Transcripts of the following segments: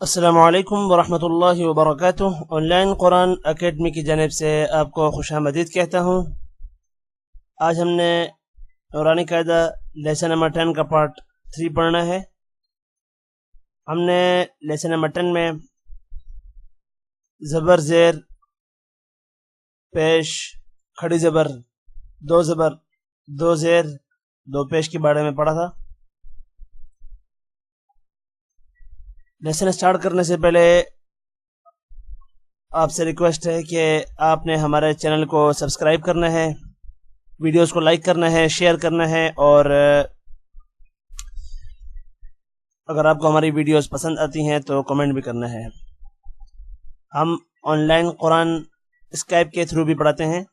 अस्सलामुअलैकुम वरहमतुल्लाहि वबरकातुह। Online Quran academy की जानिब से आपको खुशामदीद कहता हूँ। आज हमने नूरानी कायदा लेसन नंबर 10 का पार्ट 3 पढ़ना है। हमने लेसन नंबर 10 में ज़बर ज़ेर पेश खड़ी ज़बर दो ज़ेर दो पेश के बारे में पढ़ा था। लेसन स्टार्ट करने से पहले आपसे रिक्वेस्ट है कि आपने हमारे चैनल को सब्सक्राइब करना है, वीडियोस को लाइक करना है, शेयर करना है और अगर आपको हमारी वीडियोस पसंद आती हैं तो कमेंट भी करना है। हम ऑनलाइन कुरान स्काइप के थ्रू भी पढ़ाते हैं।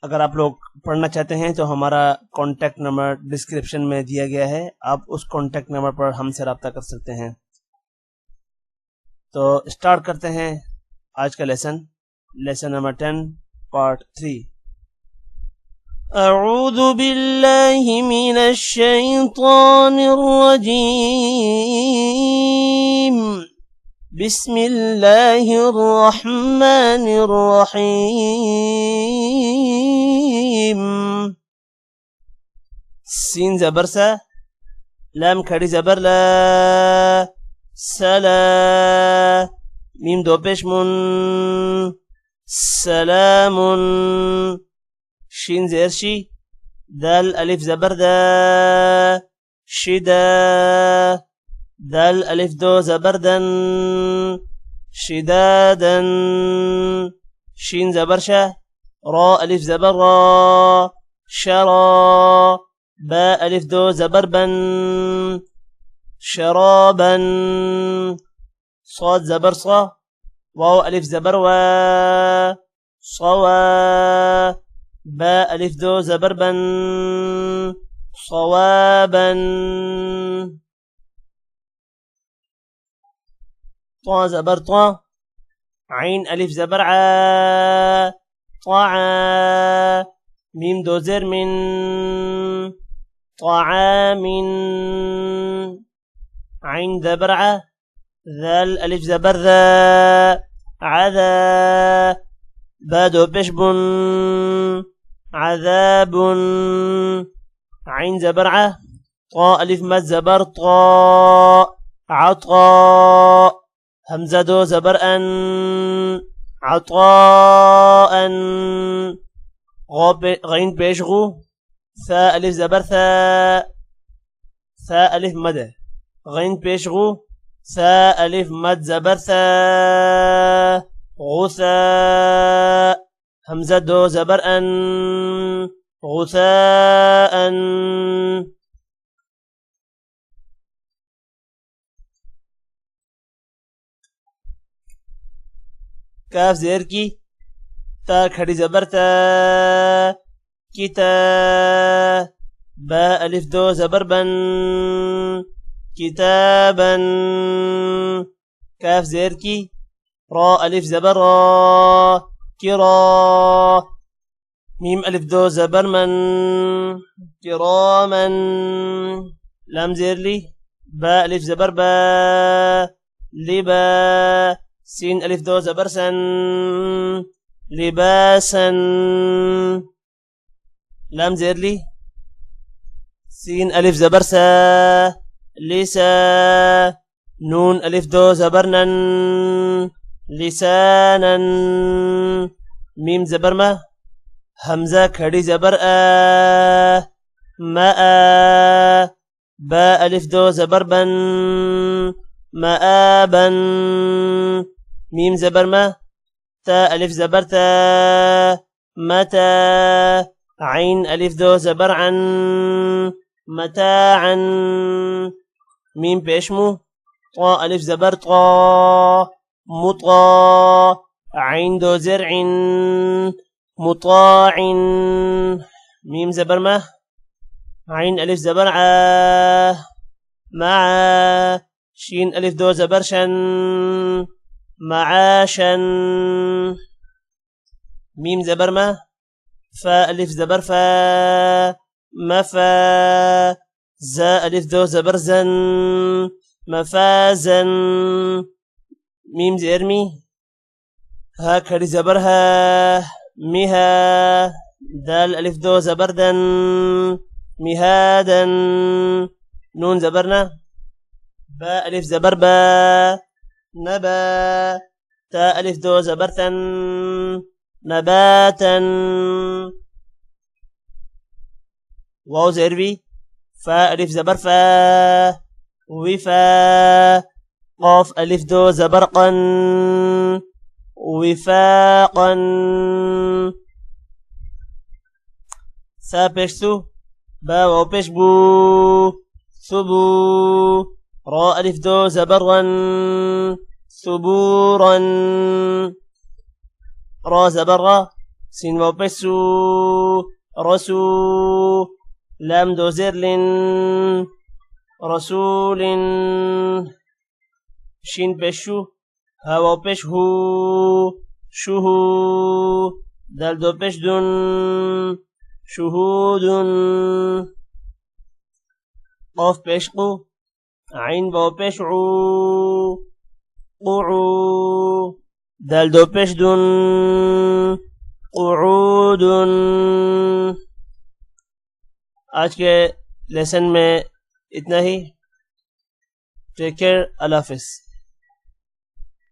अगर आप लोग पढ़ना चाहते हैं तो हमारा कॉन्टैक्ट नंबर डिस्क्रिप्शन में दिया गया है, आप उस कॉन्टैक्ट नंबर पर हमसे रब्ता कर सकते हैं। तो स्टार्ट करते हैं आज का लेसन नंबर 10 पार्ट 3। अऊज़ु बिल्लाहि मिनश शैतानिर रजीम। बिस्मिल्लाहिर रहमानिर रहीम। सीन ज़बर सा, लाम खड़ी ज़बर ला, सला, मीम दो पेश मुन, सलामुन, शीन ज़ेर शी, दाल अलिफ ज़बर दा, शिदा, दाल अलिफ दो ज़बर दन, शिदादन, शीन ज़बर शा, रा अलिफ ज़बर रा, शरा, बा अलिफ दो ज़बर बन, शराबन, صاد زبر صا، واو ألف زبر وا، صوا، باء ألف دو زبر بن، صوابا، طا زبر طا، عين ألف زبر عا، طعا، ميم دو زر من، طعام، عين زبر ع، ذال ألف زبر ذا، عذا، بادو بشبن، عذاب، عين زبر ع، طاء ألف مد زبر طاء، عطاء، همزة دو زبر أن، عطاء، غين بيشغو، ثاء ألف زبر ثاء، ثاء ألف مد، غين بيشغو، ثاء ألف مد زبر ثاء، غثاء، همزة دو زبر أن، غثاء، كاف زير की, تا खड़ी زبر تا, किता, बा अलिफ दो زبر बन, किताबन, काफ ज़ेर की, रा अलिफ ज़बर रा, किरा, मीम अलिफ दो ज़बर मन, किरामन, लाम ज़ेर ली, बा अलिफ ज़बर बा, लिबा, सीन अलिफ दो ज़बर सन, लिबासन, लाम ज़ेर ली, सीन अलिफ ज़बर सा, लिसा, नून अलिफ दो ज़बरनन, लिसानन, मीम ज़बर मा, हमज़ा खड़ी ज़बर आ, मा, बा अलिफ दो ज़बर बन, माबन, मीम ज़बर मा, ता अलिफ ज़बर ता, मता, عين अलिफ दो ज़बर अन, मताअन, मीम पेशमू, طا अलिफ ज़बर طا, मुता, عين दो ज़रइन, मुताइन, मीम ज़बर मा, عين अलिफ ज़बर आ, मआ, शीन अलिफ दो ज़बर शन, मआशन, मीम ज़बर मा, फा अलिफ ज़बर फा, मफा, زا ألف دو زبر زن مفازا ميم زير مي ها خڑی زبر ها مها دال ألف دو زبردا مهادا نون زبرنا با ألف زبر با نبا تا ألف دو زبرتا نباتا واو زيربي فا ألف زبر فا وفا قاف ألف دو زبرقا وفاقا سا بيشسو با واو بيش بو ثبو را ألف دو زبرا ثبورا را زبرا سين واو بيشسو رسو لام دو زرلن رسول شين بشو هوا بش هو شهو دال دو بش دون شهود قاف بش قو عين باو بش عو قعو دال دو بش دون قعود आज के लेसन में इतना ही टेक केयर अल्लाह हाफिज़।